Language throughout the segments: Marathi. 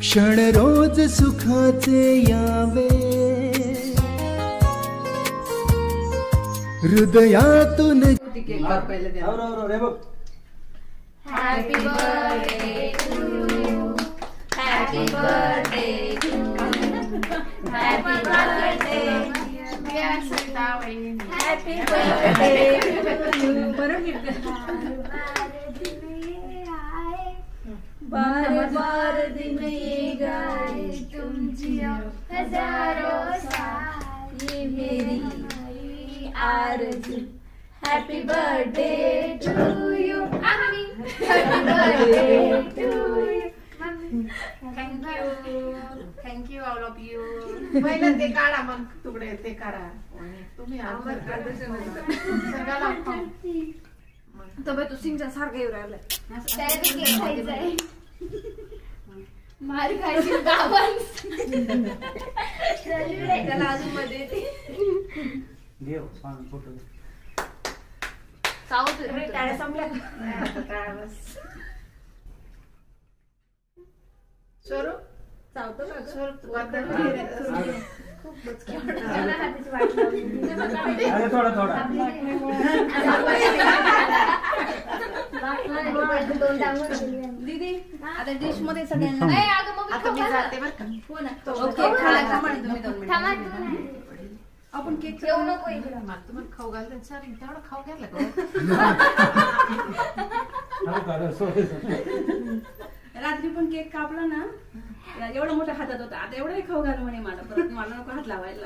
क्षण रोज सुखाचे यावे, हृदयातून Happy birthday to you. Happy birthday to you. Happy birthday dear Sita Vaini. Happy birthday to you. बार बार दिन ये गाए तुम जियो हजारों साल, ये मेरी आरज़ू। Happy birthday to you, Mami. Happy birthday to you, Mami. Thank you all of you. पहिलं ते काढा, मग तुकडे ते काढा. तुम्ही आमचं सगळ्याला खाऊ. तबे तू सिंगच्या सारखं येऊ राहिलं. केक खायचंय. मार खायची गावांस. त्याला अजून मध्ये येते. देव सांग फोटो. साऊथ टाळ्या संपल्या. स्वरूप चावतो का स्वरूप अरे थोडा थोडा दीदी आता डिश मध्ये सगळ्यांना आता मी जाते बरं का. हो ना. ओके खायला म्हणे तुम्ही 2 मिनिट. आपण केक येऊ नको इकडे. मला तुम्हाला खाऊ घालते सर, तेवढं खाऊ घ्यायला रात्री पण केक कापला ना, एवढा मोठा हातात होता. आता एवढाही खाऊ घाल म्हणे मला, परत मला नको हात लावायला.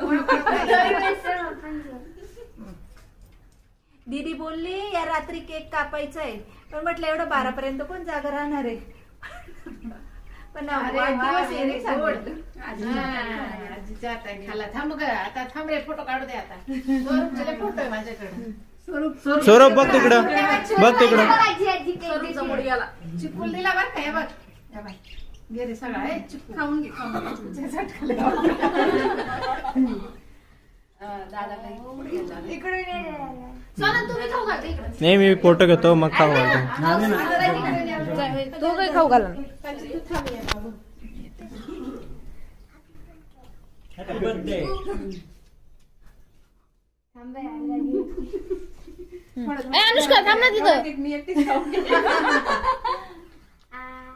दीदी बोलली या रात्री केक कापायचा आहे, पण म्हटलं एवढं 12 पर्यंत कोण जागा राहणार आहे. पण खाला थांब ग, आता थांब रे, फोटो काढू दे. आता स्वरूपचे फोटो आहे माझ्याकडे. स्वरूप बघ तिकडं, बघ तिकडं. चिकूल दिला बरं का. हे बघ, हे बघ घे रे सगळा. चिकू खाऊन घे, खाऊन घे. इकडे तुम्ही खाऊ घालते इकडे. नाही मी फोटो घेतो मग खाऊ घालतो. तू काही खाऊ घाल. Happy birthday. अनुष्का थांब ना तिथं. मी एकटीच खाऊ.